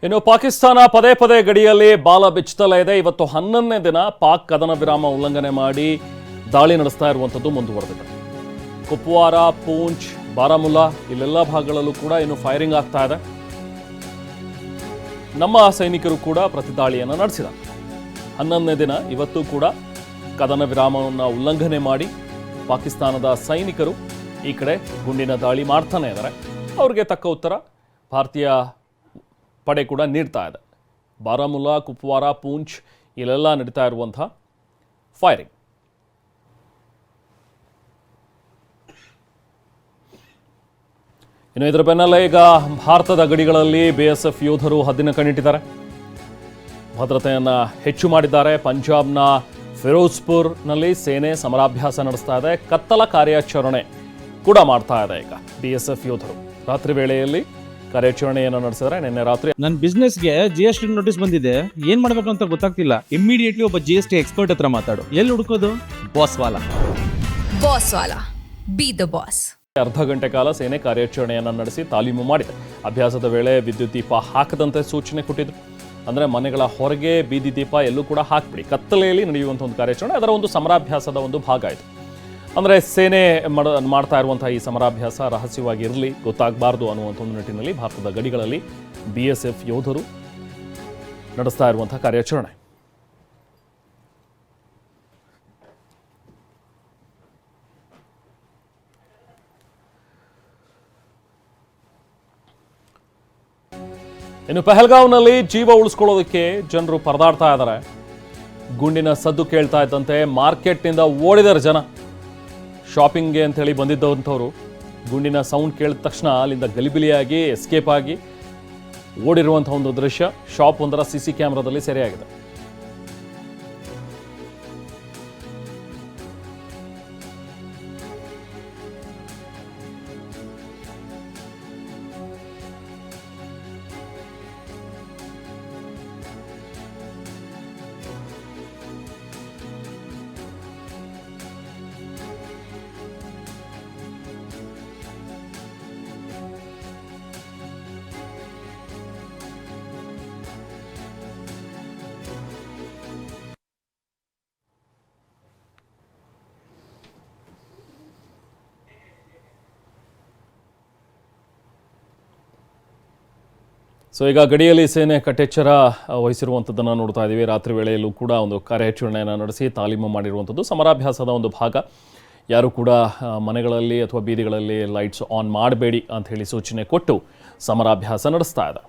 ಇನ್ನು ಪಾಕಿಸ್ತಾನ ಪದೇ ಪದೇ ಗಡಿಯಲ್ಲಿ ಬಾಲ ಬಿಚ್ಚುತ್ತಲೇ ಇದೆ. ಇವತ್ತು 11ನೇ ದಿನ ಪಾಕ್ ಕದನ ವಿರಾಮ ಉಲ್ಲಂಘನೆ ಮಾಡಿ ದಾಳಿ ನಡೆಸ್ತಾ ಇರುವಂಥದ್ದು ಮುಂದುವರೆದಿದೆ. ಕುಪ್ವಾರ, ಪೂಂಚ್, ಬಾರಾಮುಲ್ಲಾ ಇಲ್ಲೆಲ್ಲ ಭಾಗಗಳಲ್ಲೂ ಕೂಡ ಇನ್ನು ಫೈರಿಂಗ್ ಆಗ್ತಾ ಇದೆ. ನಮ್ಮ ಸೈನಿಕರು ಕೂಡ ಪ್ರತಿದಾಳಿಯನ್ನು ನಡೆಸಿದ್ದಾರೆ. 11ನೇ ದಿನ ಇವತ್ತು ಕೂಡ ಕದನ ವಿರಾಮವನ್ನು ಉಲ್ಲಂಘನೆ ಮಾಡಿ ಪಾಕಿಸ್ತಾನದ ಸೈನಿಕರು ಈ ಕಡೆ ಗುಂಡಿನ ದಾಳಿ ಮಾಡ್ತಾನೆ ಇದ್ದಾರೆ. ಅವ್ರಿಗೆ ತಕ್ಕ ಉತ್ತರ ಭಾರತೀಯ ಪಡೆ ಕೂಡ ನೀಡ್ತಾ ಇದೆ. ಬಾರಾಮುಲ್ಲಾ, ಕುಪ್ವಾರ, ಪೂಂಚ್ ಇಲ್ಲೆಲ್ಲ ನಡೀತಾ ಇರುವಂಥ ಫೈರಿಂಗ್. ಇನ್ನು ಇದರ ಬೆನ್ನಲ್ಲೇ ಈಗ ಭಾರತದ ಗಡಿಗಳಲ್ಲಿ BSF ಯೋಧರು ಹದ್ದಿನ ಕಣ್ಣಿಟ್ಟಿದ್ದಾರೆ. ಭದ್ರತೆಯನ್ನು ಹೆಚ್ಚು ಮಾಡಿದ್ದಾರೆ. ಪಂಜಾಬ್ನ ಫಿರೋಜ್ಪುರ್ನಲ್ಲಿ ಸೇನೆ ಸಮರಾಭ್ಯಾಸ ನಡೆಸ್ತಾ ಇದೆ. ಕತ್ತಲ ಕಾರ್ಯಾಚರಣೆ ಕೂಡ ಮಾಡ್ತಾ ಇದೆ. ಈಗ BSF ಯೋಧರು ರಾತ್ರಿ ವೇಳೆಯಲ್ಲಿ ಕಾರ್ಯಾಚರಣೆಯನ್ನು ನಡೆಸಿದ್ರೆ ನಿನ್ನೆ ರಾತ್ರಿ ನನ್ನ ಬಿಸ್ನೆಸ್ಗೆ GST ನೋಟಿಸ್ ಬಂದಿದೆ, ಏನ್ ಮಾಡ್ಬೇಕು ಅಂತ ಗೊತ್ತಾಗ್ತಿಲ್ಲ. ಇಮಿಡಿಯೇಟ್ಲಿ ಒಬ್ಬ GST ಎಕ್ಸ್ಪರ್ಟ್ ಹತ್ರ ಮಾತಾಡು. ಎಲ್ಲಿ ಹುಡುಕೋದು? ಬಾಸ್ ವಾಲಾ ಬಿ ದ ಬಾಸ್. ಅರ್ಧ ಗಂಟೆ ಕಾಲ ಸೇನೆ ಕಾರ್ಯಾಚರಣೆಯನ್ನು ನಡೆಸಿ ತಾಲೀಮು ಮಾಡಿದೆ. ಅಭ್ಯಾಸದ ವೇಳೆ ವಿದ್ಯುತ್ ದೀಪ ಹಾಕದಂತೆ ಸೂಚನೆ ಕೊಟ್ಟಿದ್ರು. ಅಂದರೆ ಮನೆಗಳ ಹೊರಗೆ ಬೀದಿ ದೀಪ ಎಲ್ಲೂ ಕೂಡ ಹಾಕ್ಬಿಡಿ. ಕತ್ತಲೆಯಲ್ಲಿ ನಡೆಯುವಂಥ ಒಂದು ಕಾರ್ಯಾಚರಣೆ, ಅದರ ಒಂದು ಸಮರಾಭ್ಯಾಸದ ಒಂದು ಭಾಗ ಇದು. ಅಂದರೆ ಸೇನೆ ಮಾಡ್ತಾ ಇರುವಂಥ ಈ ಸಮರಾಭ್ಯಾಸ ರಹಸ್ಯವಾಗಿ ಇರಲಿ, ಗೊತ್ತಾಗಬಾರ್ದು ಅನ್ನುವಂಥ ಒಂದು ನಿಟ್ಟಿನಲ್ಲಿ ಭಾರತದ ಗಡಿಗಳಲ್ಲಿ BSF ಯೋಧರು ನಡೆಸ್ತಾ ಇರುವಂಥ ಕಾರ್ಯಾಚರಣೆ. ಇನ್ನು ಪಹಲ್ಗಾವ್ನಲ್ಲಿ ಜೀವ ಉಳಿಸ್ಕೊಳ್ಳೋದಕ್ಕೆ ಜನರು ಪರದಾಡ್ತಾ ಇದ್ದಾರೆ. ಗುಂಡಿನ ಸದ್ದು ಕೇಳ್ತಾ ಇದ್ದಂತೆ ಮಾರ್ಕೆಟ್ನಿಂದ ಓಡಿದಾರೆ ಜನ. ಶಾಪಿಂಗ್ಗೆ ಅಂತೇಳಿ ಬಂದಿದ್ದಂಥವ್ರು ಗುಂಡಿನ ಸೌಂಡ್ ಕೇಳಿದ ತಕ್ಷಣ ಅಲ್ಲಿಂದ ಗಲಿಬಿಲಿಯಾಗಿ ಎಸ್ಕೇಪ್ ಆಗಿ ಓಡಿರುವಂಥ ಒಂದು ದೃಶ್ಯ ಶಾಪ್ ಒಂದರ CC ಕ್ಯಾಮ್ರಾದಲ್ಲಿ ಸೆರೆಯಾಗಿದೆ. ಸೊ ಈಗ ಗಡಿಯಲ್ಲಿ ಸೇನೆ ಕಟ್ಟೆಚ್ಚರ ವಹಿಸಿರುವಂಥದ್ದನ್ನು ನೋಡ್ತಾ ಇದ್ದೀವಿ. ರಾತ್ರಿ ವೇಳೆಯಲ್ಲೂ ಕೂಡ ಒಂದು ಕಾರ್ಯಾಚರಣೆಯನ್ನು ನಡೆಸಿ ತಾಲೀಮು ಮಾಡಿರುವಂಥದ್ದು ಸಮರಾಭ್ಯಾಸದ ಒಂದು ಭಾಗ. ಯಾರು ಕೂಡ ಮನೆಗಳಲ್ಲಿ ಅಥವಾ ಬೀದಿಗಳಲ್ಲಿ ಲೈಟ್ಸ್ ಆನ್ ಮಾಡಬೇಡಿ ಅಂತ ಹೇಳಿ ಸೂಚನೆ ಕೊಟ್ಟು ಸಮರಾಭ್ಯಾಸ ನಡೆಸ್ತಾ ಇದೆ.